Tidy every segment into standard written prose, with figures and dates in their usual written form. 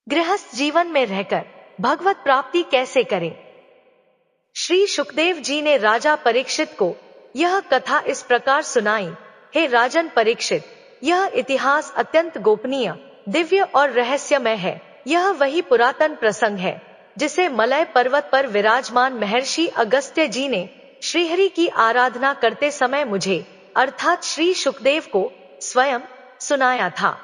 गृहस्थ जीवन में रहकर भगवत प्राप्ति कैसे करें। श्री शुकदेव जी ने राजा परीक्षित को यह कथा इस प्रकार सुनाई। हे राजन परीक्षित, यह इतिहास अत्यंत गोपनीय, दिव्य और रहस्यमय है। यह वही पुरातन प्रसंग है जिसे मलय पर्वत पर विराजमान महर्षि अगस्त्य जी ने श्रीहरि की आराधना करते समय मुझे अर्थात श्री शुकदेव को स्वयं सुनाया था।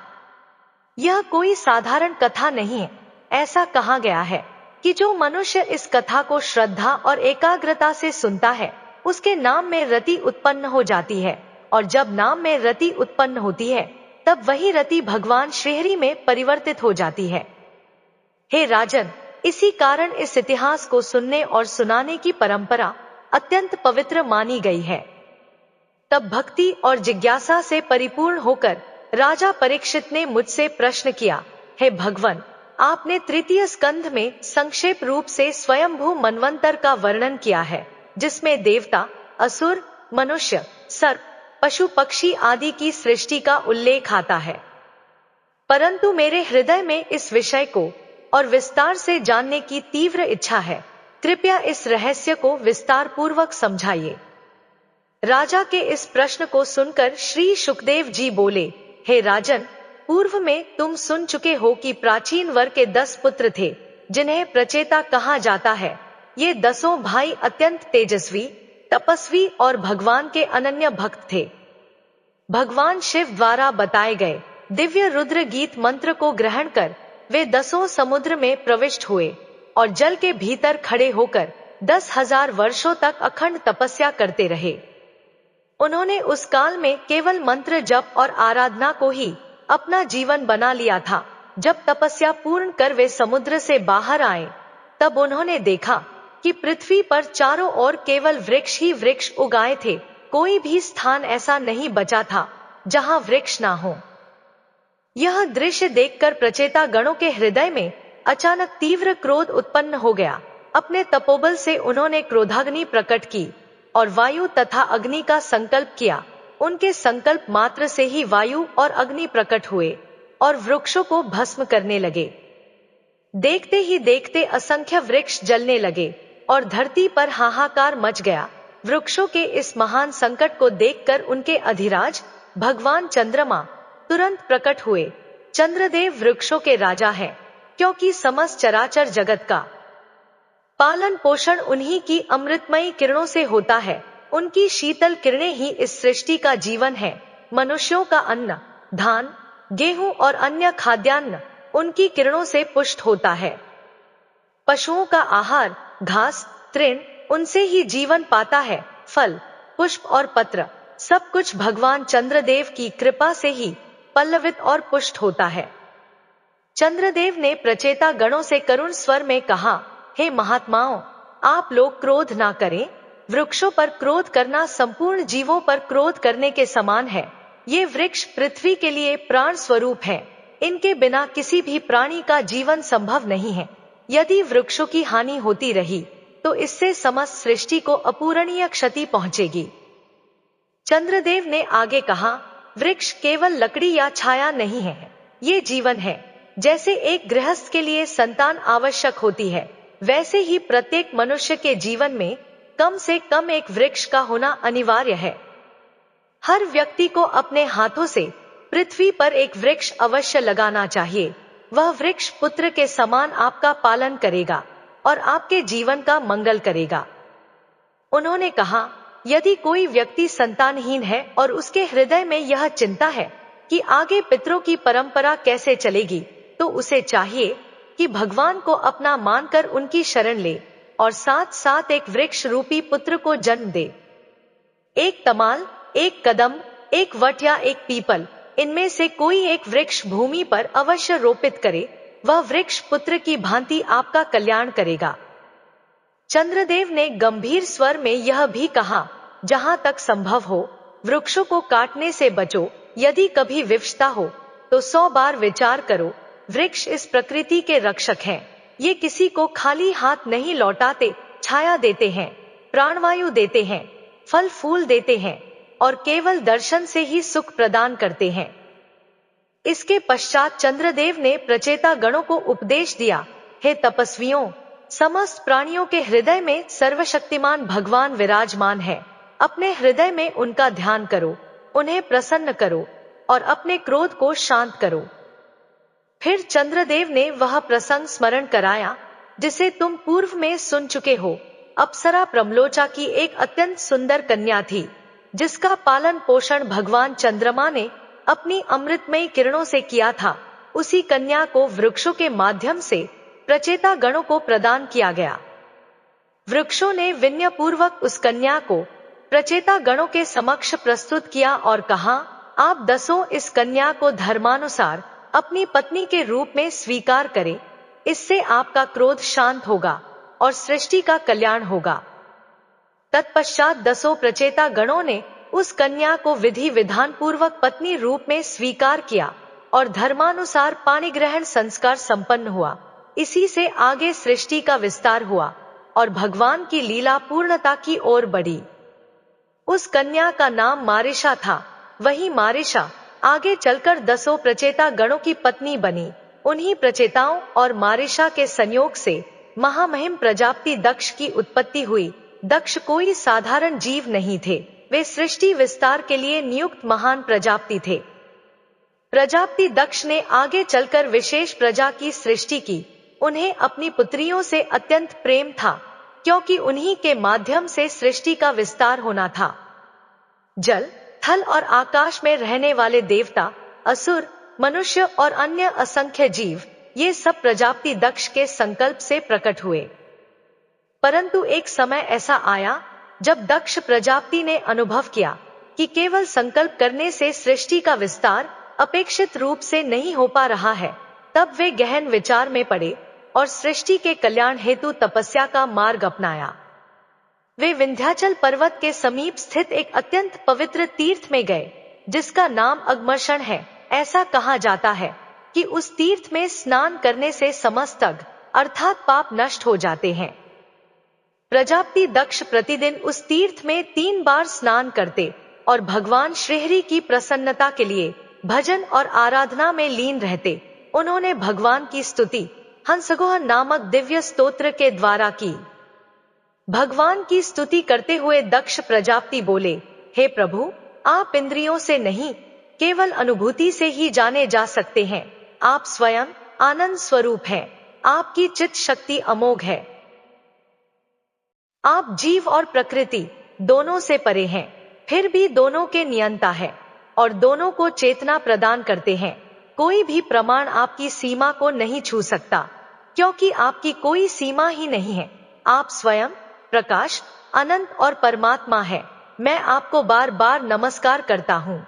यह कोई साधारण कथा नहीं है। ऐसा कहा गया है कि जो मनुष्य इस कथा को श्रद्धा और एकाग्रता से सुनता है, उसके नाम में रति उत्पन्न हो जाती है, और जब नाम में रति उत्पन्न होती है, तब वही रति भगवान श्रीहरि में परिवर्तित हो जाती है। हे राजन, इसी कारण इस इतिहास को सुनने और सुनाने की परंपरा अत्यंत पवित्र मानी गई है। तब भक्ति और जिज्ञासा से परिपूर्ण होकर राजा परीक्षित ने मुझसे प्रश्न किया, हे भगवन, आपने तृतीय स्कंध में संक्षेप रूप से स्वयंभू मनवंतर का वर्णन किया है, जिसमें देवता, असुर, मनुष्य, सर्प, पशु पक्षी आदि की सृष्टि का उल्लेख आता है। परंतु मेरे हृदय में इस विषय को और विस्तार से जानने की तीव्र इच्छा है। कृपया इस रहस्य को विस्तार पूर्वक समझाइए। राजा के इस प्रश्न को सुनकर श्री शुकदेव जी बोले, हे राजन, पूर्व में तुम सुन चुके हो कि प्राचीन वर के 10 पुत्र थे, जिन्हें प्रचेता कहा जाता है। ये 10 भाई अत्यंत तेजस्वी, तपस्वी और भगवान के अनन्य भक्त थे। भगवान शिव द्वारा बताए गए दिव्य रुद्र गीत मंत्र को ग्रहण कर वे 10 समुद्र में प्रविष्ट हुए और जल के भीतर खड़े होकर 10,000 वर्षों तक अखंड तपस्या करते रहे। उन्होंने उस काल में केवल मंत्र जप और आराधना को ही अपना जीवन बना लिया था। जब तपस्या पूर्ण कर वे समुद्र से बाहर आए, तब उन्होंने देखा कि पृथ्वी पर चारों ओर केवल वृक्ष ही वृक्ष उगाए थे। कोई भी स्थान ऐसा नहीं बचा था जहां वृक्ष ना हो। यह दृश्य देखकर प्रचेता गणों के हृदय में अचानक तीव्र क्रोध उत्पन्न हो गया। अपने तपोबल से उन्होंने क्रोधाग्नि प्रकट की और वायु तथा अग्नि का संकल्प किया। उनके संकल्प मात्र से ही वायु और अग्नि प्रकट हुए और वृक्षों को भस्म करने लगे। देखते ही देखते असंख्य वृक्ष जलने लगे और धरती पर हाहाकार मच गया। वृक्षों के इस महान संकट को देखकर उनके अधिराज भगवान चंद्रमा तुरंत प्रकट हुए। चंद्रदेव वृक्षों के राजा हैं, क्योंकि समस्त चराचर जगत का पालन पोषण उन्हीं की अमृतमयी किरणों से होता है। उनकी शीतल किरणें ही इस सृष्टि का जीवन है। मनुष्यों का अन्न, धान, गेहूं और अन्य खाद्यान्न उनकी किरणों से पुष्ट होता है। पशुओं का आहार, घास, तृण उनसे ही जीवन पाता है। फल, पुष्प और पत्र सब कुछ भगवान चंद्रदेव की कृपा से ही पल्लवित और पुष्ट होता है। चंद्रदेव ने प्रचेता गणों से करुण स्वर में कहा, हे महात्माओं, आप लोग क्रोध ना करें। वृक्षों पर क्रोध करना संपूर्ण जीवों पर क्रोध करने के समान है। ये वृक्ष पृथ्वी के लिए प्राण स्वरूप है। इनके बिना किसी भी प्राणी का जीवन संभव नहीं है। यदि वृक्षों की हानि होती रही तो इससे समस्त सृष्टि को अपूरणीय क्षति पहुंचेगी। चंद्रदेव ने आगे कहा, वृक्ष केवल लकड़ी या छाया नहीं है, ये जीवन है। जैसे एक गृहस्थ के लिए संतान आवश्यक होती है, वैसे ही प्रत्येक मनुष्य के जीवन में कम से कम एक वृक्ष का होना अनिवार्य है। हर व्यक्ति को अपने हाथों से पृथ्वी पर एक वृक्ष अवश्य लगाना चाहिए। वह वृक्ष पुत्र के समान आपका पालन करेगा और आपके जीवन का मंगल करेगा। उन्होंने कहा, यदि कोई व्यक्ति संतानहीन है और उसके हृदय में यह चिंता है कि आगे पितरों की परंपरा कैसे चलेगी, तो उसे चाहिए कि भगवान को अपना मानकर उनकी शरण ले और साथ साथ एक वृक्ष रूपी पुत्र को जन्म दे। एक तमाल, एक कदम, एक वट या एक पीपल, इनमें से कोई एक वृक्ष भूमि पर अवश्य रोपित करे। वह वृक्ष पुत्र की भांति आपका कल्याण करेगा। चंद्रदेव ने गंभीर स्वर में यह भी कहा, जहां तक संभव हो वृक्षों को काटने से बचो। यदि कभी विवशता हो तो 100 बार विचार करो। वृक्ष इस प्रकृति के रक्षक हैं। ये किसी को खाली हाथ नहीं लौटाते, छाया देते हैं, प्राणवायु देते हैं, फल फूल देते हैं और केवल दर्शन से ही सुख प्रदान करते हैं। इसके पश्चात चंद्रदेव ने प्रचेता गणों को उपदेश दिया, हे तपस्वियों, समस्त प्राणियों के हृदय में सर्वशक्तिमान भगवान विराजमान है। अपने हृदय में उनका ध्यान करो, उन्हें प्रसन्न करो और अपने क्रोध को शांत करो। फिर चंद्रदेव ने वह प्रसंग स्मरण कराया जिसे तुम पूर्व में सुन चुके हो। अप्सरा प्रमलोचा की एक अत्यंत सुंदर कन्या थी, जिसका पालन पोषण भगवान चंद्रमा ने अपनी अमृतमयी किरणों से किया था। उसी कन्या को वृक्षों के माध्यम से प्रचेता गणों को प्रदान किया गया। वृक्षों ने विनयपूर्वक उस कन्या को प्रचेता गणों के समक्ष प्रस्तुत किया और कहा, आप दसों इस कन्या को धर्मानुसार अपनी पत्नी के रूप में स्वीकार करें। इससे आपका क्रोध शांत होगा और सृष्टि का कल्याण होगा। तत्पश्चात दसों प्रचेता गणों ने उस कन्या को विधि विधान पूर्वक पत्नी रूप में स्वीकार किया और धर्मानुसार पाणिग्रहण संस्कार संपन्न हुआ। इसी से आगे सृष्टि का विस्तार हुआ और भगवान की लीला पूर्णता की ओर बढ़ी। उस कन्या का नाम मारिशा था। वही मारिशा आगे चलकर दसों प्रचेता गणों की पत्नी बनी। उन्हीं प्रचेताओं और मारिशा के संयोग से महामहिम प्रजापति दक्ष की उत्पत्ति हुई। दक्ष कोई साधारण जीव नहीं थे, वे सृष्टि विस्तार के लिए नियुक्त महान प्रजापति थे। प्रजापति दक्ष ने आगे चलकर विशेष प्रजा की सृष्टि की। उन्हें अपनी पुत्रियों से अत्यंत प्रेम था, क्योंकि उन्हीं के माध्यम से सृष्टि का विस्तार होना था। जल, थल और आकाश में रहने वाले देवता, असुर, मनुष्य और अन्य असंख्य जीव, ये सब प्रजापति दक्ष के संकल्प से प्रकट हुए। परंतु एक समय ऐसा आया जब दक्ष प्रजापति ने अनुभव किया कि केवल संकल्प करने से सृष्टि का विस्तार अपेक्षित रूप से नहीं हो पा रहा है। तब वे गहन विचार में पड़े और सृष्टि के कल्याण हेतु तपस्या का मार्ग अपनाया। वे विंध्याचल पर्वत के समीप स्थित एक अत्यंत पवित्र तीर्थ में गए, जिसका नाम अगमर्षण है। ऐसा कहा जाता है कि उस तीर्थ में स्नान करने से समस्त अघ अर्थात पाप नष्ट हो जाते हैं। प्रजापति दक्ष प्रतिदिन उस तीर्थ में 3 बार स्नान करते और भगवान श्रीहरि की प्रसन्नता के लिए भजन और आराधना में लीन रहते। उन्होंने भगवान की स्तुति हंसगोह नामक दिव्य स्तोत्र के द्वारा की। भगवान की स्तुति करते हुए दक्ष प्रजापति बोले, हे प्रभु, आप इंद्रियों से नहीं, केवल अनुभूति से ही जाने जा सकते हैं। आप स्वयं आनंद स्वरूप हैं। आपकी चित्त शक्ति अमोघ है। आप जीव और प्रकृति दोनों से परे हैं, फिर भी दोनों के नियंता है और दोनों को चेतना प्रदान करते हैं। कोई भी प्रमाण आपकी सीमा को नहीं छू सकता, क्योंकि आपकी कोई सीमा ही नहीं है। आप स्वयं प्रकाश, अनंत और परमात्मा है। मैं आपको बार बार नमस्कार करता हूँ।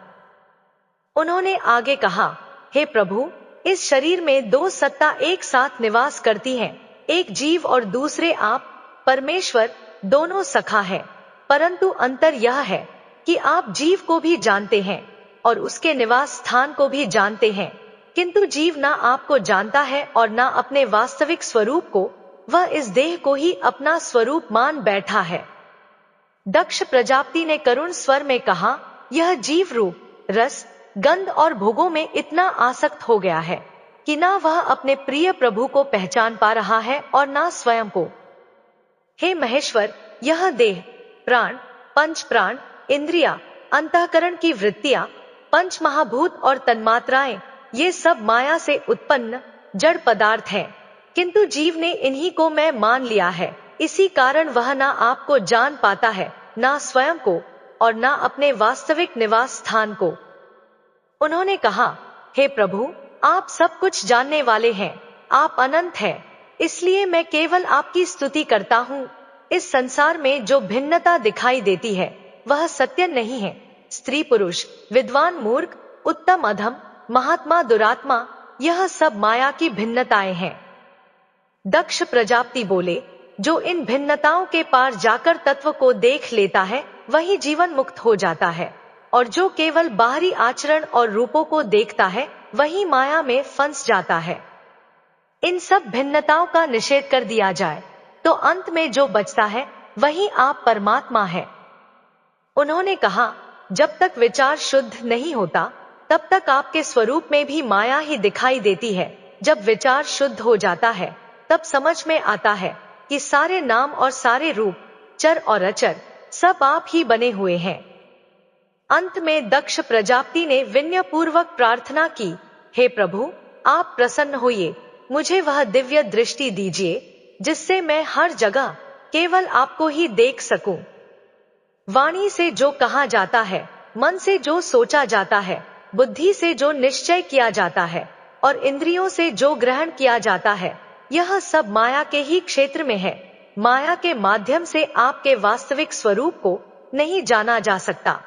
उन्होंने आगे कहा, हे प्रभु, इस शरीर में 2 सत्ता एक साथ निवास करती हैं, एक जीव और दूसरे आप परमेश्वर, दोनों सखा है। परंतु अंतर यह है कि आप जीव को भी जानते हैं और उसके निवास स्थान को भी जानते हैं, किंतु जीव ना आपको जानता है और ना अपने वास्तविक स्वरूप को। वह इस देह को ही अपना स्वरूप मान बैठा है। दक्ष प्रजापति ने करुण स्वर में कहा, यह जीव रूप, रस, गंध और भोगों में इतना आसक्त हो गया है कि ना वह अपने प्रिय प्रभु को पहचान पा रहा है और ना स्वयं को। हे महेश्वर, यह देह, प्राण, पंच प्राण, इंद्रिया, अंतःकरण की वृत्तियां, पंच महाभूत और तन्मात्राएं, ये सब माया से उत्पन्न जड़ पदार्थ हैं, किंतु जीव ने इन्हीं को मैं मान लिया है। इसी कारण वह ना आपको जान पाता है, ना स्वयं को और ना अपने वास्तविक निवास स्थान को। उन्होंने कहा, हे प्रभु, आप सब कुछ जानने वाले हैं, आप अनंत हैं, इसलिए मैं केवल आपकी स्तुति करता हूँ। इस संसार में जो भिन्नता दिखाई देती है वह सत्य नहीं है। स्त्री पुरुष, विद्वान मूर्ख, उत्तम अधम, महात्मा दुरात्मा, यह सब माया की भिन्नताएं हैं। दक्ष प्रजापति बोले, जो इन भिन्नताओं के पार जाकर तत्व को देख लेता है वही जीवन मुक्त हो जाता है, और जो केवल बाहरी आचरण और रूपों को देखता है वही माया में फंस जाता है। इन सब भिन्नताओं का निषेध कर दिया जाए तो अंत में जो बचता है वही आप परमात्मा है। उन्होंने कहा, जब तक विचार शुद्ध नहीं होता तब तक आपके स्वरूप में भी माया ही दिखाई देती है। जब विचार शुद्ध हो जाता है तब समझ में आता है कि सारे नाम और सारे रूप, चर और अचर सब आप ही बने हुए हैं। अंत में दक्ष प्रजापति ने विनय पूर्वक प्रार्थना की, हे प्रभु, आप प्रसन्न होइए, मुझे वह दिव्य दृष्टि दीजिए जिससे मैं हर जगह केवल आपको ही देख सकूं। वाणी से जो कहा जाता है, मन से जो सोचा जाता है, बुद्धि से जो निश्चय किया जाता है और इंद्रियों से जो ग्रहण किया जाता है, यह सब माया के ही क्षेत्र में है। माया के माध्यम से आपके वास्तविक स्वरूप को नहीं जाना जा सकता।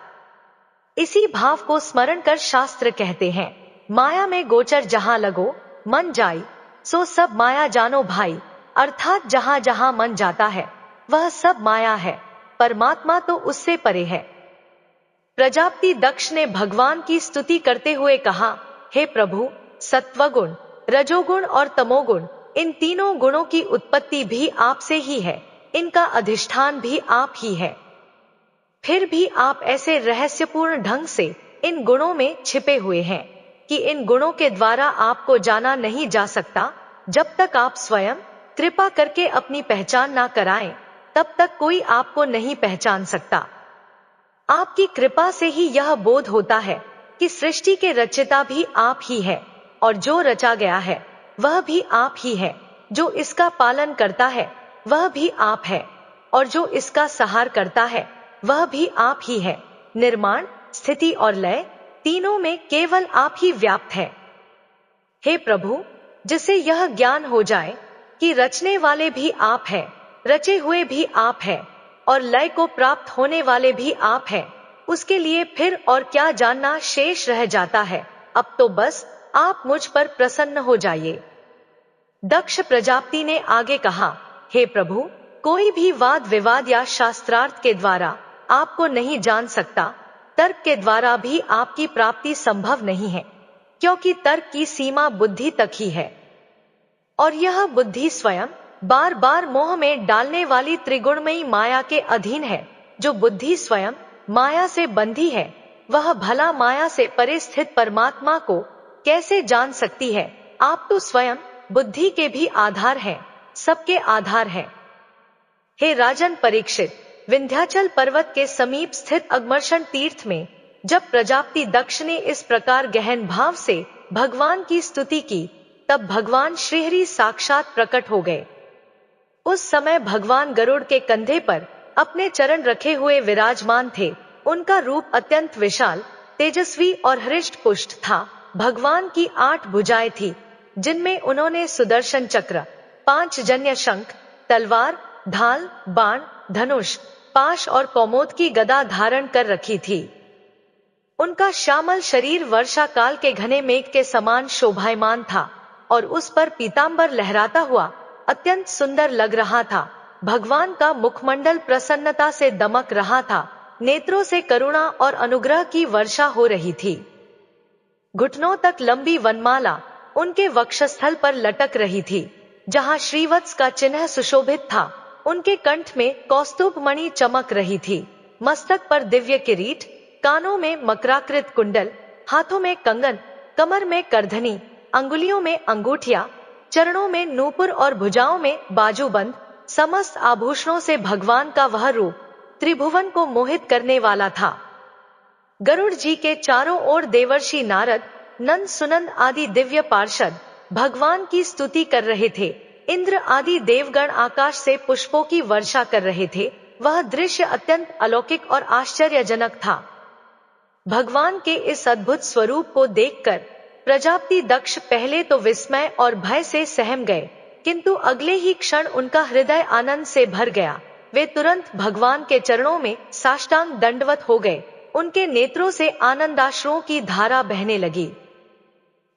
इसी भाव को स्मरण कर शास्त्र कहते हैं, माया में गोचर जहां लगो मन जाई, सो सब माया जानो भाई। अर्थात जहां जहां मन जाता है वह सब माया है, परमात्मा तो उससे परे है। प्रजापति दक्ष ने भगवान की स्तुति करते हुए कहा, हे प्रभु, सत्वगुण, रजोगुण और तमोगुण, इन तीनों गुणों की उत्पत्ति भी आपसे ही है, इनका अधिष्ठान भी आप ही है। फिर भी आप ऐसे रहस्यपूर्ण ढंग से इन गुणों में छिपे हुए हैं कि इन गुणों के द्वारा आपको जाना नहीं जा सकता। जब तक आप स्वयं कृपा करके अपनी पहचान ना कराएं, तब तक कोई आपको नहीं पहचान सकता। आपकी कृपा से ही यह बोध होता है कि सृष्टि के रचयिता भी आप ही है और जो रचा गया है वह भी आप ही है। जो इसका पालन करता है वह भी आप है और जो इसका सहार करता है वह भी आप ही है। निर्माण, स्थिति और लय तीनों में केवल आप ही व्याप्त है। हे प्रभु, जिसे यह ज्ञान हो जाए कि रचने वाले भी आप हैं, रचे हुए भी आप हैं और लय को प्राप्त होने वाले भी आप हैं, उसके लिए फिर और क्या जानना शेष रह जाता है। अब तो बस आप मुझ पर प्रसन्न हो जाइए। दक्ष प्रजापति ने आगे कहा, हे प्रभु, कोई भी वाद विवाद या शास्त्रार्थ के द्वारा आपको नहीं जान सकता। तर्क के द्वारा भी आपकी प्राप्ति संभव नहीं है, क्योंकि तर्क की सीमा बुद्धि तक ही है और यह बुद्धि स्वयं बार बार मोह में डालने वाली त्रिगुणमयी माया के अधीन है। जो बुद्धि स्वयं माया से बंधी है, वह भला माया से परे स्थित परमात्मा को कैसे जान सकती है। आप तो स्वयं बुद्धि के भी आधार हैं, सबके आधार हैं। हे राजन परीक्षित, विंध्याचल पर्वत के समीप स्थित अगमर्षण तीर्थ में जब प्रजापति दक्ष ने इस प्रकार गहन भाव से भगवान की स्तुति की, तब भगवान श्रीहरि साक्षात प्रकट हो गए। उस समय भगवान गरुड़ के कंधे पर अपने चरण रखे हुए विराजमान थे। उनका रूप अत्यंत विशाल, तेजस्वी और हृष्ट पुष्ट था। भगवान की 8 भुजाएं थी, जिनमें उन्होंने सुदर्शन चक्र, 5 जन्य शंख, तलवार, ढाल, बाण, धनुष, पाश और कौमोद की गदा धारण कर रखी थी। उनका श्यामल शरीर वर्षा काल के घने मेघ के समान शोभायमान था और उस पर पीतांबर लहराता हुआ अत्यंत सुंदर लग रहा था। भगवान का मुखमंडल प्रसन्नता से दमक रहा था, नेत्रों से करुणा और अनुग्रह की वर्षा हो रही थी। घुटनों तक लंबी वनमाला उनके वक्षस्थल पर लटक रही थी, जहां श्रीवत्स का चिन्ह सुशोभित था। उनके कंठ में कौस्तुभ मणि चमक रही थी, मस्तक पर दिव्य किरीट, कानों में मकराकृत कुंडल, हाथों में कंगन, कमर में करधनी, अंगुलियों में अंगूठिया, चरणों में नूपुर और भुजाओं में बाजूबंद, समस्त आभूषणों से भगवान का वह रूप त्रिभुवन को मोहित करने वाला था। गरुड़ जी के चारों ओर देवर्षि नारद, नंद सुनंद आदि दिव्य पार्षद भगवान की स्तुति कर रहे थे। इंद्र आदि देवगण आकाश से पुष्पों की वर्षा कर रहे थे। वह दृश्य अत्यंत अलौकिक और आश्चर्यजनक था। भगवान के इस अद्भुत स्वरूप को देखकर प्रजापति दक्ष पहले तो विस्मय और भय से सहम गए, किंतु अगले ही क्षण उनका हृदय आनंद से भर गया। वे तुरंत भगवान के चरणों में साष्टांग दंडवत हो गए। उनके नेत्रों से आनंदाश्रुओं की धारा बहने लगी।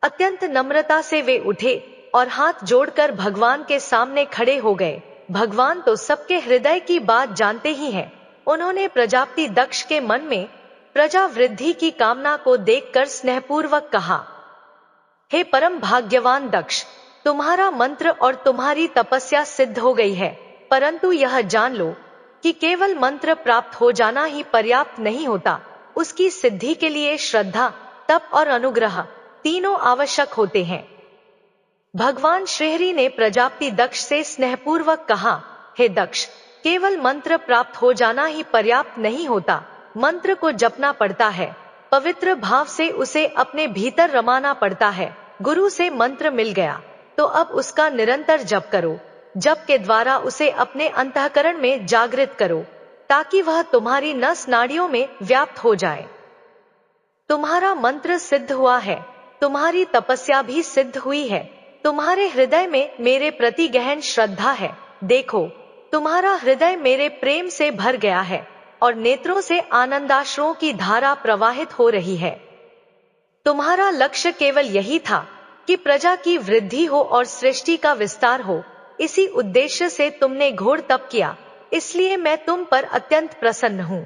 अत्यंत नम्रता से वे उठे और हाथ जोड़कर भगवान के सामने खड़े हो गए। भगवान तो सबके हृदय की बात जानते ही हैं। उन्होंने प्रजापति दक्ष के मन में प्रजा वृद्धि की कामना को देखकर स्नेहपूर्वक कहा, हे परम भाग्यवान दक्ष, तुम्हारा मंत्र और तुम्हारी तपस्या सिद्ध हो गई है, परंतु यह जान लो कि केवल मंत्र प्राप्त हो जाना ही पर्याप्त नहीं होता। उसकी सिद्धि के लिए श्रद्धा, तप और अनुग्रह तीनों आवश्यक होते हैं। भगवान श्रीहरि ने प्रजापति दक्ष से स्नेहपूर्वक कहा, हे दक्ष, केवल मंत्र प्राप्त हो जाना ही पर्याप्त नहीं होता, मंत्र को जपना पड़ता है, पवित्र भाव से उसे अपने भीतर रमाना पड़ता है। गुरु से मंत्र मिल गया तो अब उसका निरंतर जप करो। जप के द्वारा उसे अपने अंतःकरण में जागृत करो ताकि वह तुम्हारी नस नाड़ियों में व्याप्त हो जाए। तुम्हारा मंत्र सिद्ध हुआ है, तुम्हारी तपस्या भी सिद्ध हुई है, तुम्हारे हृदय में मेरे प्रति गहन श्रद्धा है। देखो, तुम्हारा हृदय मेरे प्रेम से भर गया है और नेत्रों से आनंदाश्रुओं की धारा प्रवाहित हो रही है। तुम्हारा लक्ष्य केवल यही था कि प्रजा की वृद्धि हो और सृष्टि का विस्तार हो। इसी उद्देश्य से तुमने घोर तप किया, इसलिए मैं तुम पर अत्यंत प्रसन्न हूं।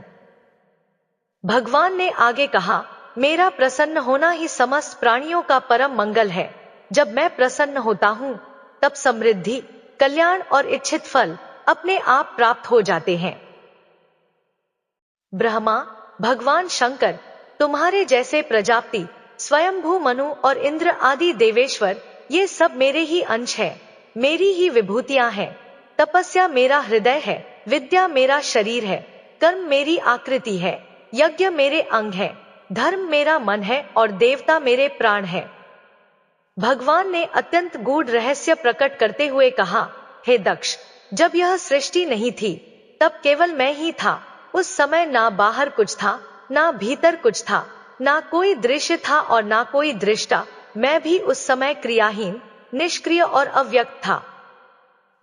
भगवान ने आगे कहा, मेरा प्रसन्न होना ही समस्त प्राणियों का परम मंगल है। जब मैं प्रसन्न होता हूं तब समृद्धि, कल्याण और इच्छित फल अपने आप प्राप्त हो जाते हैं। ब्रह्मा, भगवान शंकर, तुम्हारे जैसे प्रजापति, स्वयंभू मनु और इंद्र आदि देवेश्वर, ये सब मेरे ही अंश है, मेरी ही विभूतियां हैं। तपस्या मेरा हृदय है, विद्या मेरा शरीर है, कर्म मेरी आकृति है, यज्ञ मेरे अंग है, धर्म मेरा मन है और देवता मेरे प्राण है। भगवान ने अत्यंत गूढ़ रहस्य प्रकट करते हुए कहा, हे दक्ष, जब यह सृष्टि नहीं थी तब केवल मैं ही था। उस समय ना बाहर कुछ था, ना भीतर कुछ था, ना कोई दृश्य था और ना कोई दृष्टा। मैं भी उस समय क्रियाहीन, निष्क्रिय और अव्यक्त था।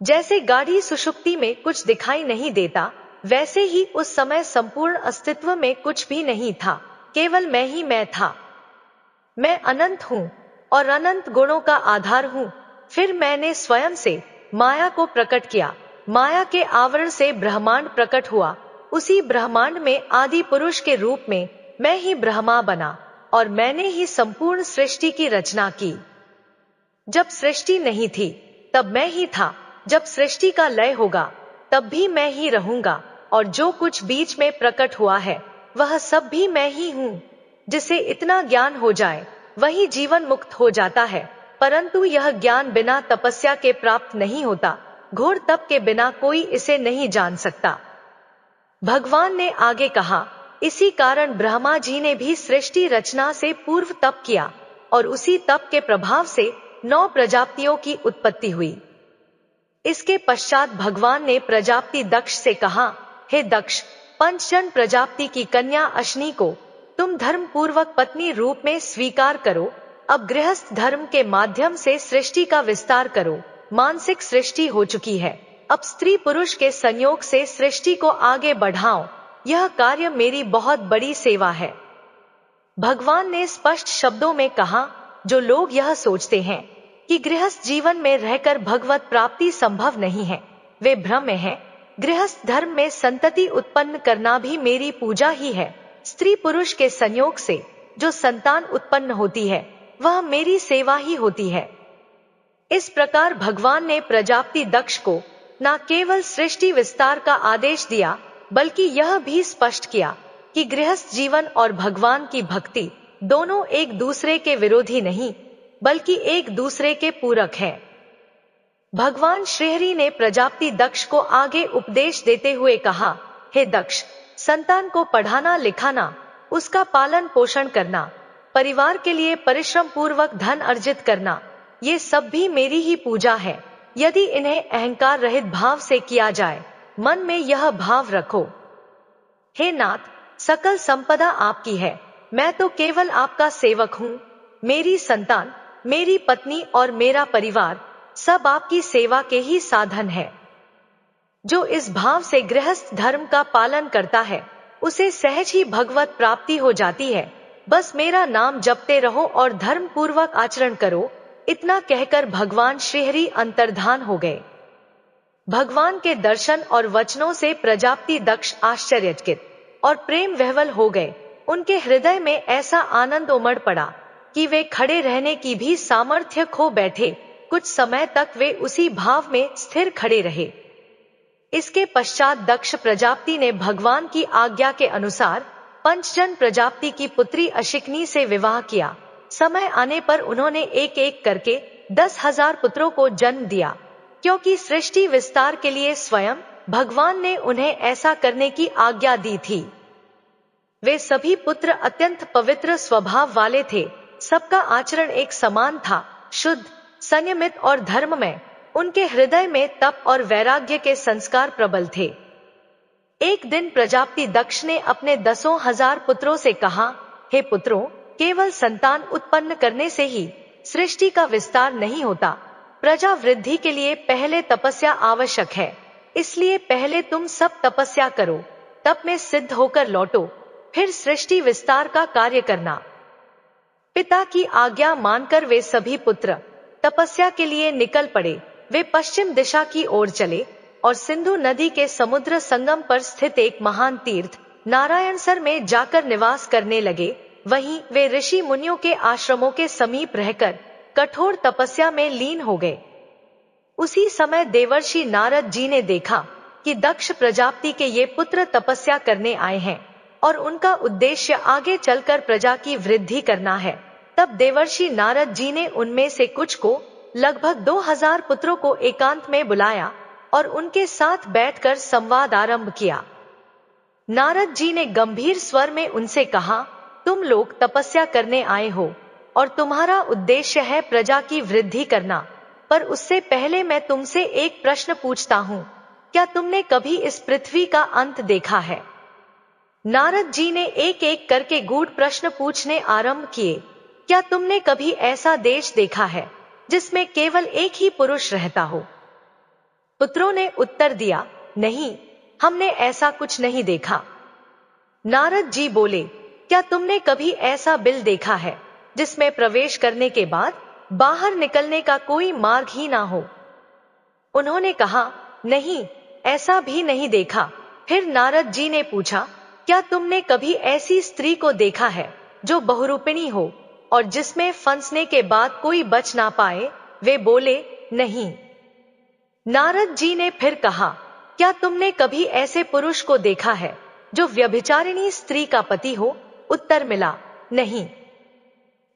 जैसे गाढ़ी सुषुप्ति में कुछ दिखाई नहीं देता, वैसे ही उस समय संपूर्ण अस्तित्व में कुछ भी नहीं था, केवल मैं ही मैं था। मैं अनंत हूँ और अनंत गुणों का आधार हूँ। फिर मैंने स्वयं से माया को प्रकट किया। माया के आवरण से ब्रह्मांड प्रकट हुआ। उसी ब्रह्मांड में आदि पुरुष के रूप में मैं ही ब्रह्मा बना और मैंने ही संपूर्ण सृष्टि की रचना की। जब सृष्टि नहीं थी तब मैं ही था, जब सृष्टि का लय होगा तब भी मैं ही रहूंगा, और जो कुछ बीच में प्रकट हुआ है वह सब भी मैं ही हूँ। जिसे इतना ज्ञान हो जाए वही जीवन मुक्त हो जाता है, परंतु यह ज्ञान बिना तपस्या के प्राप्त नहीं होता। घोर तप के बिना कोई इसे नहीं जान सकता। भगवान ने आगे कहा, इसी कारण ब्रह्मा जी ने भी सृष्टि रचना से पूर्व तप किया और उसी तप के प्रभाव से 9 प्रजापतियों की उत्पत्ति हुई। इसके पश्चात भगवान ने प्रजापति दक्ष से कहा, हे दक्ष, पंचजन प्रजापति की कन्या अश्नि को तुम धर्म पूर्वक पत्नी रूप में स्वीकार करो। अब गृहस्थ धर्म के माध्यम से सृष्टि का विस्तार करो। मानसिक सृष्टि हो चुकी है, अब स्त्री पुरुष के संयोग से सृष्टि को आगे बढ़ाओ। यह कार्य मेरी बहुत बड़ी सेवा है। भगवान ने स्पष्ट शब्दों में कहा, जो लोग यह सोचते हैं कि गृहस्थ जीवन में रहकर भगवत प्राप्ति संभव नहीं है, वे भ्रम में हैं। गृहस्थ धर्म में संतति उत्पन्न करना भी मेरी पूजा ही है। स्त्री पुरुष के संयोग से जो संतान उत्पन्न होती है वह मेरी सेवा ही होती है। इस प्रकार भगवान ने प्रजापति दक्ष को न केवल सृष्टि विस्तार का आदेश दिया, बल्कि यह भी स्पष्ट किया कि गृहस्थ जीवन और भगवान की भक्ति दोनों एक दूसरे के विरोधी नहीं, बल्कि एक दूसरे के पूरक हैं। भगवान श्रीहरि ने प्रजापति दक्ष को आगे उपदेश देते हुए कहा, हे दक्ष, संतान को पढ़ाना लिखाना, उसका पालन पोषण करना, परिवार के लिए परिश्रम पूर्वक धन अर्जित करना, ये सब भी मेरी ही पूजा है। यदि इन्हें अहंकार रहित भाव से किया जाए, मन में यह भाव रखो, हे नाथ, सकल संपदा आपकी है, मैं तो केवल आपका सेवक हूँ। मेरी संतान, मेरी पत्नी और मेरा परिवार सब आपकी सेवा के ही साधन है। जो इस भाव से गृहस्थ धर्म का पालन करता है उसे सहज ही भगवत प्राप्ति हो जाती है। बस मेरा नाम जपते रहो और धर्म पूर्वक आचरण करो। इतना कहकर भगवान श्रीहरि अंतर्धान हो गए। भगवान के दर्शन और वचनों से प्रजापति दक्ष आश्चर्यचकित और प्रेम विह्वल हो गए। उनके हृदय में ऐसा आनंद उमड़ पड़ा कि वे खड़े रहने की भी सामर्थ्य खो बैठे। कुछ समय तक वे उसी भाव में स्थिर खड़े रहे। इसके पश्चात दक्ष प्रजापति ने भगवान की आज्ञा के अनुसार पंचजन प्रजापति की पुत्री अशिकनी से विवाह किया। समय आने पर उन्होंने एक एक करके 10,000 पुत्रों को जन्म दिया, क्योंकि सृष्टि विस्तार के लिए स्वयं भगवान ने उन्हें ऐसा करने की आज्ञा दी थी। वे सभी पुत्र अत्यंत पवित्र स्वभाव वाले थे। सबका आचरण एक समान था, शुद्ध, संयमित और धर्ममय। उनके हृदय में तप और वैराग्य के संस्कार प्रबल थे। एक दिन प्रजापति दक्ष ने अपने 10,000 पुत्रों से कहा, हे पुत्रों, केवल संतान उत्पन्न करने से ही सृष्टि का विस्तार नहीं होता। प्रजा वृद्धि के लिए पहले तपस्या आवश्यक है। इसलिए पहले तुम सब तपस्या करो, तप में सिद्ध होकर लौटो, फिर सृष्टि विस्तार का कार्य करना। पिता की आज्ञा मानकर वे सभी पुत्र तपस्या के लिए निकल पड़े। वे पश्चिम दिशा की ओर चले और सिंधु नदी के समुद्र संगम पर स्थित एक महान तीर्थ नारायणसर में जाकर निवास करने लगे। वहीं वे ऋषि मुनियों के आश्रमों के समीप रहकर कठोर तपस्या में लीन हो गए। उसी समय देवर्षि नारद जी ने देखा कि दक्ष प्रजापति के ये पुत्र तपस्या करने आए हैं और उनका उद्देश्य आगे चलकर प्रजा की वृद्धि करना है। तब देवर्षि नारद जी ने उनमें से कुछ को, लगभग 2,000 पुत्रों को एकांत में बुलाया और उनके साथ बैठकर संवाद आरंभ किया। नारद जी ने गंभीर स्वर में उनसे कहा, तुम लोग तपस्या करने आए हो और तुम्हारा उद्देश्य है प्रजा की वृद्धि करना, पर उससे पहले मैं तुमसे एक प्रश्न पूछता हूँ, क्या तुमने कभी इस पृथ्वी का अंत देखा है? नारद जी ने एक एक करके गूढ़ प्रश्न पूछने आरंभ किए। क्या तुमने कभी ऐसा देश देखा है जिसमें केवल एक ही पुरुष रहता हो? पुत्रों ने उत्तर दिया, नहीं, हमने ऐसा कुछ नहीं देखा। नारद जी बोले, क्या तुमने कभी ऐसा बिल देखा है जिसमें प्रवेश करने के बाद बाहर निकलने का कोई मार्ग ही ना हो? उन्होंने कहा, नहीं, ऐसा भी नहीं देखा। फिर नारद जी ने पूछा, क्या तुमने कभी ऐसी स्त्री को देखा है जो बहुरूपिणी हो और जिसमें फंसने के बाद कोई बच ना पाए? वे बोले, नहीं। नारद जी ने फिर कहा, क्या तुमने कभी ऐसे पुरुष को देखा है जो व्यभिचारिणी स्त्री का पति हो? उत्तर मिला, नहीं।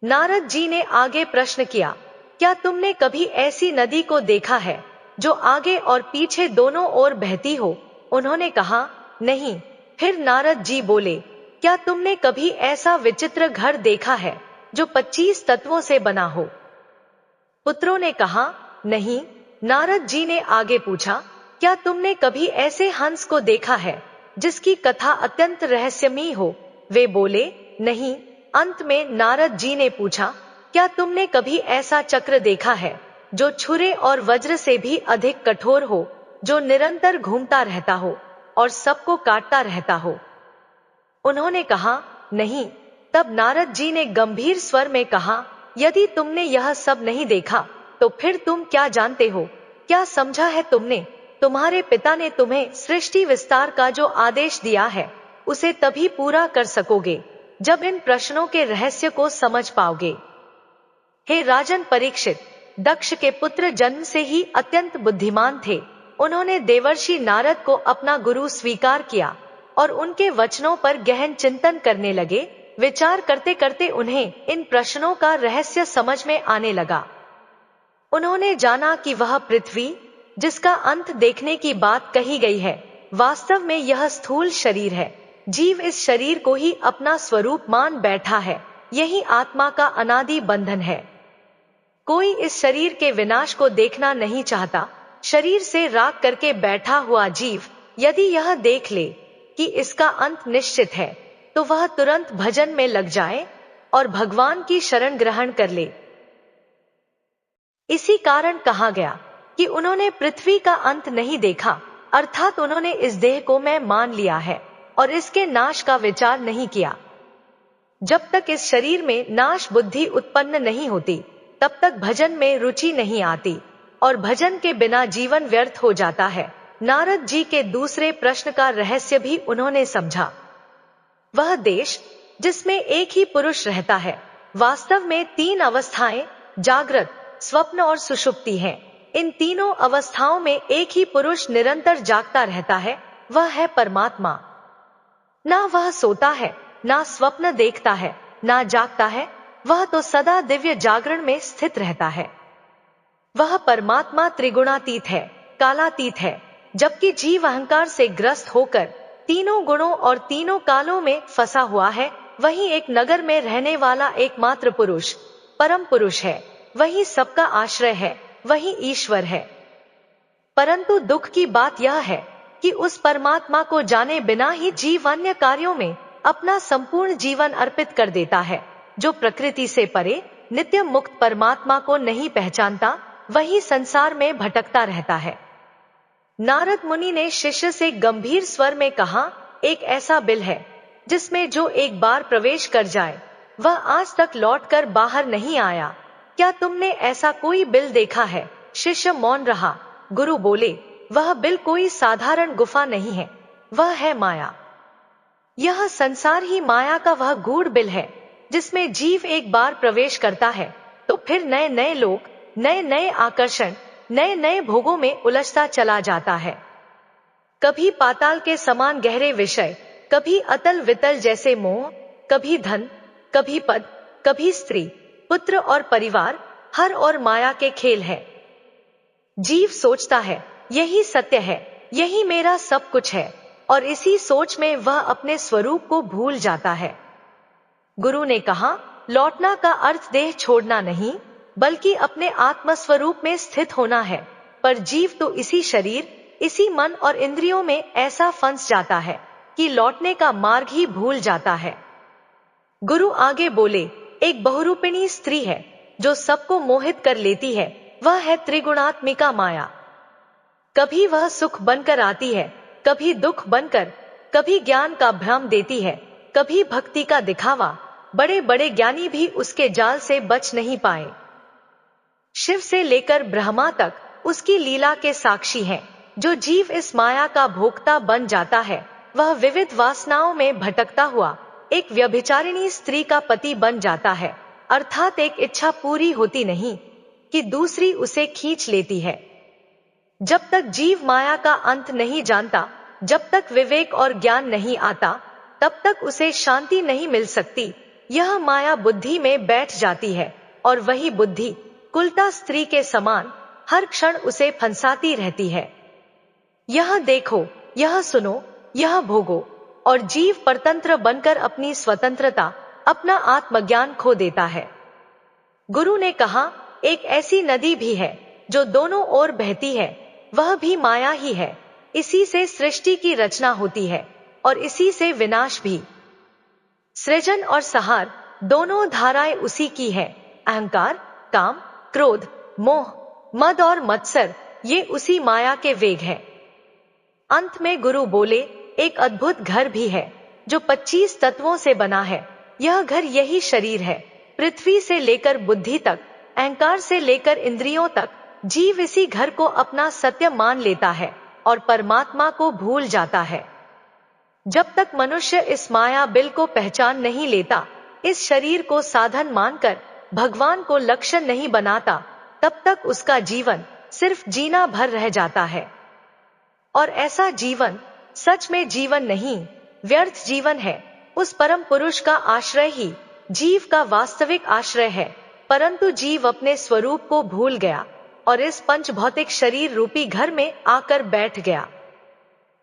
नारद जी ने आगे प्रश्न किया, क्या तुमने कभी ऐसी नदी को देखा है जो आगे और पीछे दोनों ओर बहती हो? उन्होंने कहा, नहीं। फिर नारद जी बोले, क्या तुमने कभी ऐसा विचित्र घर देखा है जो 25 तत्वों से बना हो? पुत्रों ने कहा, नहीं। नारद जी ने आगे पूछा, क्या तुमने कभी ऐसे हंस को देखा है जिसकी कथा अत्यंत रहस्यमयी हो? वे बोले, नहीं। अंत में नारद जी ने पूछा, क्या तुमने कभी ऐसा चक्र देखा है जो छुरे और वज्र से भी अधिक कठोर हो, जो निरंतर घूमता रहता हो और सबको काटता रहता हो? उन्होंने कहा, नहीं। तब नारद जी ने गंभीर स्वर में कहा, यदि तुमने यह सब नहीं देखा तो फिर तुम क्या जानते हो? क्या समझा है तुमने? तुम्हारे पिता ने तुम्हें सृष्टि विस्तार का जो आदेश दिया है उसे तभी पूरा कर सकोगे जब इन प्रश्नों के रहस्य को समझ पाओगे। हे राजन परीक्षित, दक्ष के पुत्र जन्म से ही अत्यंत बुद्धिमान थे। उन्होंने देवर्षि नारद को अपना गुरु स्वीकार किया और उनके वचनों पर गहन चिंतन करने लगे। विचार करते करते उन्हें इन प्रश्नों का रहस्य समझ में आने लगा। उन्होंने जाना कि वह पृथ्वी, जिसका अंत देखने की बात कही गई है, वास्तव में यह स्थूल शरीर है। जीव इस शरीर को ही अपना स्वरूप मान बैठा है। यही आत्मा का अनादि बंधन है। कोई इस शरीर के विनाश को देखना नहीं चाहता। शरीर से राग करके बैठा हुआ जीव यदि यह देख ले कि इसका अंत निश्चित है तो वह तुरंत भजन में लग जाए और भगवान की शरण ग्रहण कर ले। इसी कारण कहा गया कि उन्होंने पृथ्वी का अंत नहीं देखा, अर्थात उन्होंने इस देह को मैं मान लिया है और इसके नाश का विचार नहीं किया। जब तक इस शरीर में नाश बुद्धि उत्पन्न नहीं होती तब तक भजन में रुचि नहीं आती और भजन के बिना जीवन व्यर्थ हो जाता है। नारद जी के दूसरे प्रश्न का रहस्य भी उन्होंने समझा। वह देश जिसमें एक ही पुरुष रहता है, वास्तव में 3 अवस्थाएं, जागृत, स्वप्न और सुषुप्ति हैं। इन तीनों अवस्थाओं में एक ही पुरुष निरंतर जागता रहता है, वह है परमात्मा। ना वह सोता है ना स्वप्न देखता है, ना जागता है, वह तो सदा दिव्य जागरण में स्थित रहता है। वह परमात्मा त्रिगुणातीत है, कालातीत है, जबकि जीव अहंकार से ग्रस्त होकर तीनों गुणों और तीनों कालों में फंसा हुआ है। वही एक नगर में रहने वाला एकमात्र पुरुष, परम पुरुष है, वही सबका आश्रय है, वही ईश्वर है। परंतु दुख की बात यह है कि उस परमात्मा को जाने बिना ही जीव अन्य कार्यों में अपना संपूर्ण जीवन अर्पित कर देता है। जो प्रकृति से परे नित्य मुक्त परमात्मा को नहीं पहचानता, वही संसार में भटकता रहता है। नारद मुनि ने शिष्य से गंभीर स्वर में कहा, एक ऐसा बिल है जिसमें जो एक बार प्रवेश कर जाए वह आज तक लौटकर बाहर नहीं आया। क्या तुमने ऐसा कोई बिल देखा है? शिष्य मौन रहा। गुरु बोले, वह बिल कोई साधारण गुफा नहीं है, वह है माया। यह संसार ही माया का वह गूढ़ बिल है जिसमें जीव एक बार प्रवेश करता है तो फिर नए नए लोक, नए नए आकर्षण, नए नए भोगों में उलझता चला जाता है। कभी पाताल के समान गहरे विषय, कभी अतल वितल जैसे मोह, कभी धन, कभी पद, कभी स्त्री, पुत्र और परिवार, हर और माया के खेल है। जीव सोचता है यही सत्य है, यही मेरा सब कुछ है, और इसी सोच में वह अपने स्वरूप को भूल जाता है। गुरु ने कहा, लौटना का अर्थ देह छोड़ना नहीं, बल्कि अपने आत्मस्वरूप में स्थित होना है। पर जीव तो इसी शरीर, इसी मन और इंद्रियों में ऐसा फंस जाता है कि लौटने का मार्ग ही भूल जाता है। गुरु आगे बोले, एक बहुरूपिणी स्त्री है जो सबको मोहित कर लेती है, वह है त्रिगुणात्मिका माया। कभी वह सुख बनकर आती है, कभी दुख बनकर, कभी ज्ञान का भ्रम देती है, कभी भक्ति का दिखावा। बड़े बड़े ज्ञानी भी उसके जाल से बच नहीं पाए। शिव से लेकर ब्रह्मा तक उसकी लीला के साक्षी हैं। जो जीव इस माया का भोक्ता बन जाता है, वह विविध वासनाओं में भटकता हुआ एक व्यभिचारिणी स्त्री का पति बन जाता है। अर्थात एक इच्छा पूरी होती नहीं कि दूसरी उसे खींच लेती है। जब तक जीव माया का अंत नहीं जानता, जब तक विवेक और ज्ञान नहीं आता, तब तक उसे शांति नहीं मिल सकती। यह माया बुद्धि में बैठ जाती है और वही बुद्धि कुलटा स्त्री के समान हर क्षण उसे फंसाती रहती है। यह देखो, यह सुनो, यह भोगो, और जीव परतंत्र बनकर अपनी स्वतंत्रता, अपना आत्मज्ञान खो देता है। गुरु ने कहा, एक ऐसी नदी भी है जो दोनों ओर बहती है, वह भी माया ही है। इसी से सृष्टि की रचना होती है और इसी से विनाश भी। सृजन और संहार दोनों धाराएं उसी की है। अहंकार, काम, क्रोध, मोह, मद और मत्सर, ये उसी माया के वेग है। अंत में गुरु बोले, एक अद्भुत घर भी है जो 25 तत्वों से बना है। यह घर यही शरीर है। पृथ्वी से लेकर बुद्धि तक, अहंकार से लेकर इंद्रियों तक, जीव इसी घर को अपना सत्य मान लेता है और परमात्मा को भूल जाता है। जब तक मनुष्य इस माया बिल को पहचान नहीं लेता, इस शरीर को साधन मानकर भगवान को लक्ष्य नहीं बनाता, तब तक उसका जीवन सिर्फ जीना भर रह जाता है। और ऐसा जीवन सच में जीवन नहीं, व्यर्थ जीवन है। उस परम पुरुष का आश्रय ही जीव का वास्तविक आश्रय है। परंतु जीव अपने स्वरूप को भूल गया और इस पंच भौतिक शरीर रूपी घर में आकर बैठ गया।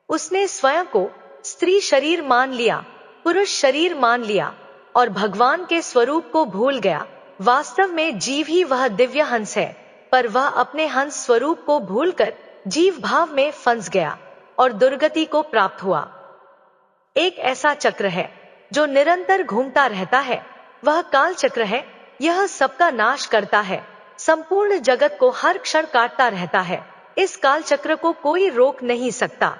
उसने स्वयं को स्त्री शरीर मान लिया, पुरुष शरीर मान लिया और भगवान के स्वरूप को भूल गया। वास्तव में जीव ही वह दिव्य हंस है, पर वह अपने हंस स्वरूप को भूलकर जीव भाव में फंस गया और दुर्गति को प्राप्त हुआ। एक ऐसा चक्र है जो निरंतर घूमता रहता है, वह काल चक्र है। यह सबका नाश करता है, संपूर्ण जगत को हर क्षण काटता रहता है। इस काल चक्र को कोई रोक नहीं सकता।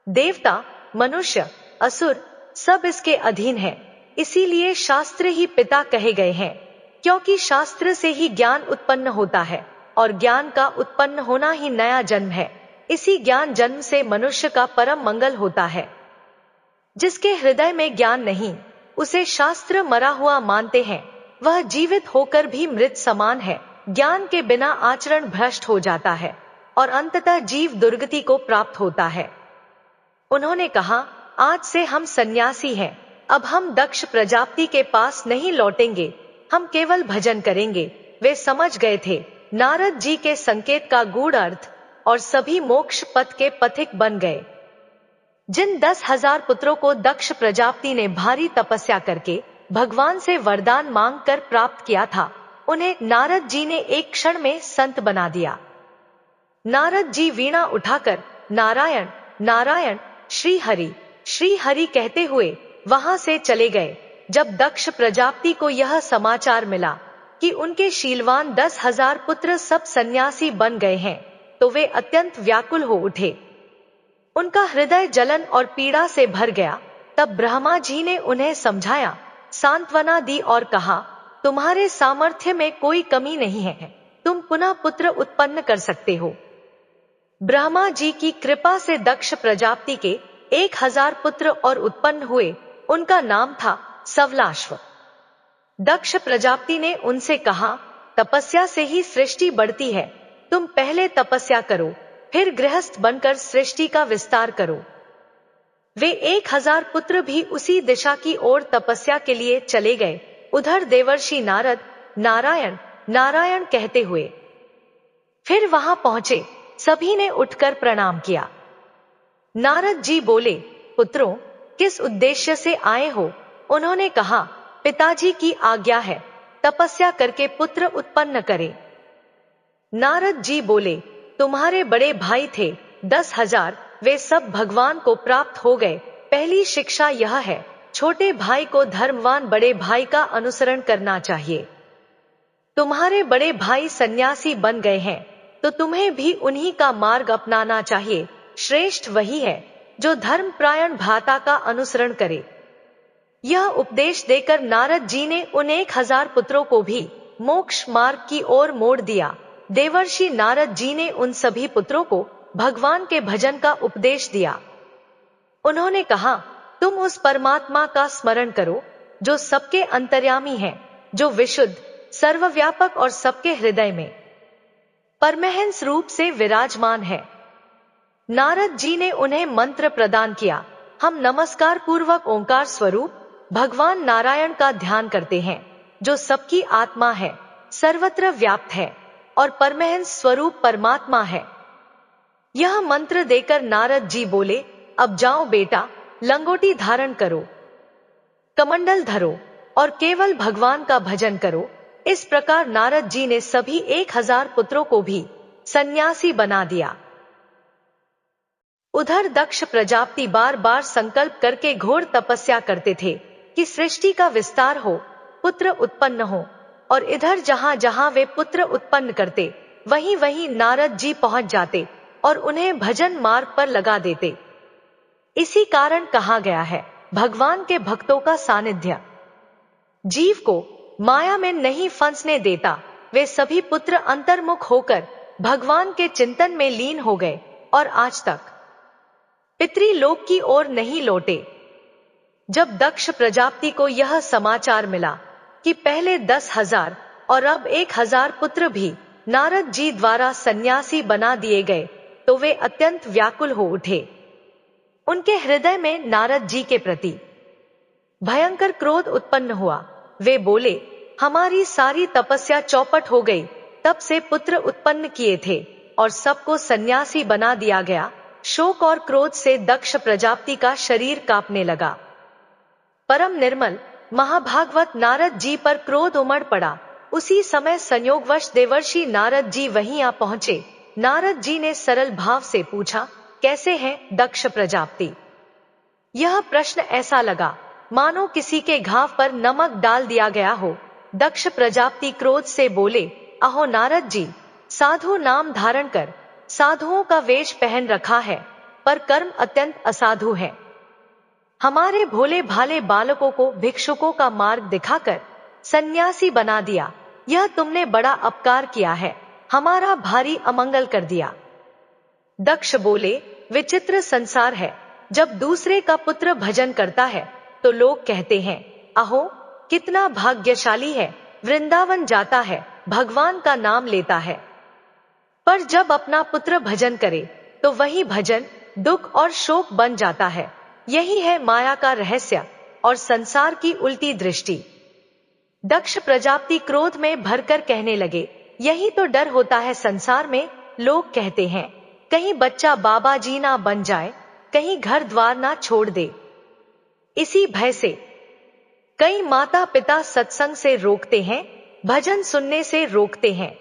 देवता, मनुष्य, असुर सब इसके अधीन है। इसीलिए शास्त्र ही पिता कहे गए हैं, क्योंकि शास्त्र से ही ज्ञान उत्पन्न होता है और ज्ञान का उत्पन्न होना ही नया जन्म है। इसी ज्ञान जन्म से मनुष्य का परम मंगल होता है। जिसके हृदय में ज्ञान नहीं, उसे शास्त्र मरा हुआ मानते हैं। वह जीवित होकर भी मृत समान है। ज्ञान के बिना आचरण भ्रष्ट हो जाता है और अंततः जीव दुर्गति को प्राप्त होता है। उन्होंने कहा, आज से हम सन्यासी हैं, अब हम दक्ष प्रजापति के पास नहीं लौटेंगे, हम केवल भजन करेंगे। वे समझ गए थे नारद जी के संकेत का गूढ़ अर्थ और सभी मोक्ष पथ के पथिक बन गए। जिन 10,000 पुत्रों को दक्ष प्रजापति ने भारी तपस्या करके भगवान से वरदान मांगकर प्राप्त किया था, उन्हें नारद जी ने एक क्षण में संत बना दिया। नारद जी वीणा उठाकर नारायण नारायण श्री हरि कहते हुए वहां से चले गए। जब दक्ष प्रजापति को यह समाचार मिला कि उनके शीलवान 10,000 पुत्र सब सन्यासी बन गए हैं, तो वे अत्यंत व्याकुल हो उठे। उनका हृदय जलन और पीड़ा से भर गया। तब ब्रह्मा जी ने उन्हें समझाया, सांत्वना दी और कहा, तुम्हारे सामर्थ्य में कोई कमी नहीं है, तुम पुनः पुत्र उत्पन्न कर सकते हो। ब्रह्मा जी की कृपा से दक्ष प्रजापति के 1,000 पुत्र और उत्पन्न हुए। उनका नाम था सवलाश्व। दक्ष प्रजापति ने उनसे कहा, तपस्या से ही सृष्टि बढ़ती है, तुम पहले तपस्या करो, फिर गृहस्थ बनकर सृष्टि का विस्तार करो। वे 1,000 पुत्र भी उसी दिशा की ओर तपस्या के लिए चले गए। उधर देवर्षि नारद नारायण नारायण कहते हुए फिर वहां पहुंचे। सभी ने उठकर प्रणाम किया। नारद जी बोले, पुत्रों, किस उद्देश्य से आए हो? उन्होंने कहा, पिताजी की आज्ञा है, तपस्या करके पुत्र उत्पन्न करें। नारद जी बोले, तुम्हारे बड़े भाई थे 10,000, वे सब भगवान को प्राप्त हो गए। पहली शिक्षा यह है, छोटे भाई को धर्मवान बड़े भाई का अनुसरण करना चाहिए। तुम्हारे बड़े भाई सन्यासी बन गए हैं, तो तुम्हें भी उन्हीं का मार्ग अपनाना चाहिए। श्रेष्ठ वही है जो धर्मपरायण भ्राता का अनुसरण करे। यह उपदेश देकर नारद जी ने उन 1,000 पुत्रों को भी मोक्ष मार्ग की ओर मोड़ दिया। देवर्षि नारद जी ने उन सभी पुत्रों को भगवान के भजन का उपदेश दिया। उन्होंने कहा, तुम उस परमात्मा का स्मरण करो जो सबके अंतर्यामी है, जो विशुद्ध, सर्वव्यापक और सबके हृदय में परमहंस रूप से विराजमान है। नारद जी ने उन्हें मंत्र प्रदान किया। हम नमस्कार पूर्वक ओंकार स्वरूप भगवान नारायण का ध्यान करते हैं, जो सबकी आत्मा है, सर्वत्र व्याप्त है और परमहंस स्वरूप परमात्मा है। यह मंत्र देकर नारद जी बोले, अब जाओ बेटा, लंगोटी धारण करो, कमंडल धरो और केवल भगवान का भजन करो। इस प्रकार नारद जी ने सभी 1,000 पुत्रों को भी सन्यासी बना दिया। उधर दक्ष प्रजापति बार बार संकल्प करके घोर तपस्या करते थे कि सृष्टि का विस्तार हो, पुत्र उत्पन्न हो, और इधर जहां जहां वे पुत्र उत्पन्न करते, वहीं वहीं नारद जी पहुंच जाते और उन्हें भजन मार्ग पर लगा देते। इसी कारण कहा गया है, भगवान के भक्तों का सानिध्य जीव को माया में नहीं फंसने देता। वे सभी पुत्र अंतर्मुख होकर भगवान के चिंतन में लीन हो गए और आज तक पितृलोक की ओर नहीं लौटे। जब दक्ष प्रजापति को यह समाचार मिला कि पहले 10,000 और अब 1,000 पुत्र भी नारद जी द्वारा सन्यासी बना दिए गए, तो वे अत्यंत व्याकुल हो उठे। उनके हृदय में नारद जी के प्रति भयंकर क्रोध उत्पन्न हुआ। वे बोले, हमारी सारी तपस्या चौपट हो गई, तब से पुत्र उत्पन्न किए थे और सबको सन्यासी बना दिया गया। शोक और क्रोध से दक्ष प्रजापति का शरीर कांपने लगा। परम निर्मल महाभागवत नारद जी पर क्रोध उमड़ पड़ा। उसी समय संयोगवश देवर्षि नारद जी वहीं आ पहुंचे। नारद जी ने सरल भाव से पूछा, कैसे हैं दक्ष प्रजापति? यह प्रश्न ऐसा लगा मानो किसी के घाव पर नमक डाल दिया गया हो। दक्ष प्रजापति क्रोध से बोले, अहो नारद जी, साधु नाम धारण कर साधुओं का वेश पहन रखा है, पर कर्म अत्यंत असाधु है। हमारे भोले भाले बालकों को भिक्षुकों का मार्ग दिखाकर सन्यासी बना दिया। यह तुमने बड़ा अपकार किया है, हमारा भारी अमंगल कर दिया। दक्ष बोले, विचित्र संसार है, जब दूसरे का पुत्र भजन करता है तो लोग कहते हैं, अहो कितना भाग्यशाली है, वृंदावन जाता है, भगवान का नाम लेता है। पर जब अपना पुत्र भजन करे तो वही भजन दुख और शोक बन जाता है। यही है माया का रहस्य और संसार की उल्टी दृष्टि। दक्ष प्रजापति क्रोध में भरकर कहने लगे, यही तो डर होता है संसार में। लोग कहते हैं कहीं बच्चा बाबा जी ना बन जाए, कहीं घर द्वार ना छोड़ दे। इसी भय से कई माता पिता सत्संग से रोकते हैं, भजन सुनने से रोकते हैं।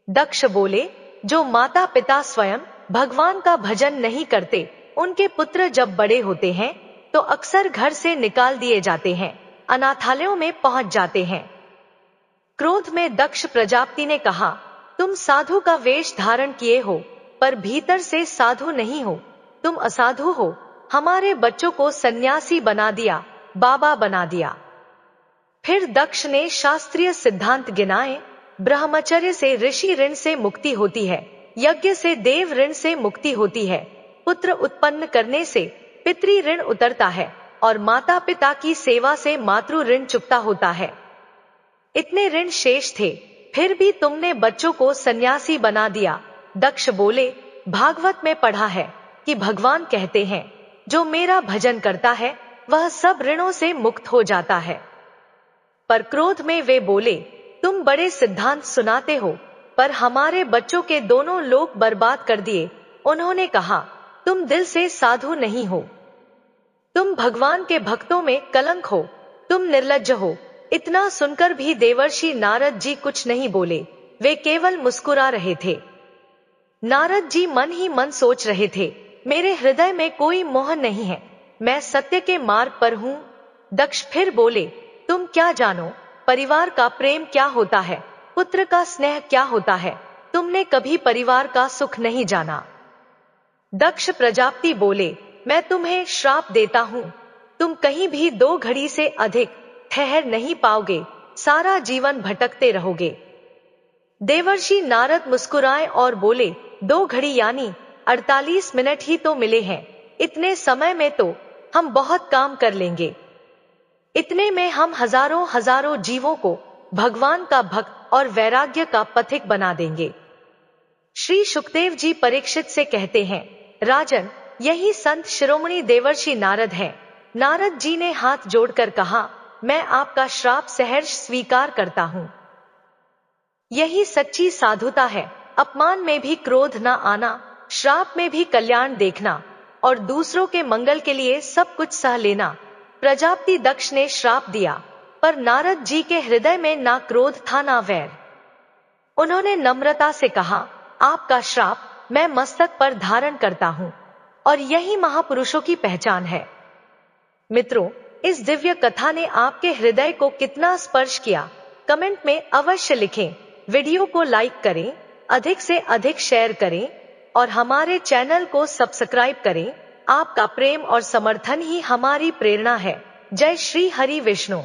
दक्ष बोले, जो माता पिता स्वयं भगवान का भजन नहीं करते, उनके पुत्र जब बड़े होते हैं तो अक्सर घर से निकाल दिए जाते हैं, अनाथालयों में पहुंच जाते हैं। क्रोध में दक्ष प्रजापति ने कहा, तुम साधु का वेश धारण किए हो, पर भीतर से साधु नहीं हो, तुम असाधु हो। हमारे बच्चों को सन्यासी बना दिया, बाबा बना दिया। फिर दक्ष ने शास्त्रीय सिद्धांत गिनाए। ब्रह्मचर्य से ऋषि ऋण से मुक्ति होती है, यज्ञ से देव ऋण से मुक्ति होती है, पुत्र उत्पन्न करने से पितृ ऋण उतरता है, और माता पिता की सेवा से मातृ ऋण चुकता होता है। इतने ऋण शेष थे, फिर भी तुमने बच्चों को सन्यासी बना दिया। दक्ष बोले, भागवत में पढ़ा है कि भगवान कहते हैं, जो मेरा भजन करता है वह सब ऋणों से मुक्त हो जाता है। पर क्रोध में वे बोले, तुम बड़े सिद्धांत सुनाते हो, पर हमारे बच्चों के दोनों लोक बर्बाद कर दिए। उन्होंने कहा, तुम दिल से साधु नहीं हो, तुम भगवान के भक्तों में कलंक हो, तुम निर्लज्ज हो। इतना सुनकर भी देवर्षि नारद जी कुछ नहीं बोले, वे केवल मुस्कुरा रहे थे। नारद जी मन ही मन सोच रहे थे, मेरे हृदय में कोई मोह नहीं है, मैं सत्य के मार्ग पर हूं। दक्ष फिर बोले, तुम क्या जानो परिवार का प्रेम क्या होता है, पुत्र का स्नेह क्या होता है, तुमने कभी परिवार का सुख नहीं जाना। दक्ष प्रजापति बोले, मैं तुम्हें श्राप देता हूं, तुम कहीं भी 2 घड़ी से अधिक ठहर नहीं पाओगे, सारा जीवन भटकते रहोगे। देवर्षि नारद मुस्कुराए और बोले, 2 घड़ी यानी 48 मिनट ही तो मिले हैं, इतने समय में तो हम बहुत काम कर लेंगे। इतने में हम हजारों हजारों जीवों को भगवान का भक्त और वैराग्य का पथिक बना देंगे। श्री सुखदेव जी परीक्षित से कहते हैं, राजन, यही संत शिरोमणि देवर्षि नारद हैं। नारद जी ने हाथ जोड़कर कहा, मैं आपका श्राप सहर्ष स्वीकार करता हूं। यही सच्ची साधुता है, अपमान में भी क्रोध न आना, श्राप में भी कल्याण देखना, और दूसरों के मंगल के लिए सब कुछ सह लेना। प्रजापति दक्ष ने श्राप दिया, पर नारद जी के हृदय में ना क्रोध था ना वैर। उन्होंने नम्रता से कहा, आपका श्राप मैं मस्तक पर धारण करता हूं, और यही महापुरुषों की पहचान है। मित्रों, इस दिव्य कथा ने आपके हृदय को कितना स्पर्श किया, कमेंट में अवश्य लिखें। वीडियो को लाइक करें, अधिक से अधिक शेयर करें, और हमारे चैनल को सब्सक्राइब करें। आपका प्रेम और समर्थन ही हमारी प्रेरणा है। जय श्री हरि विष्णु।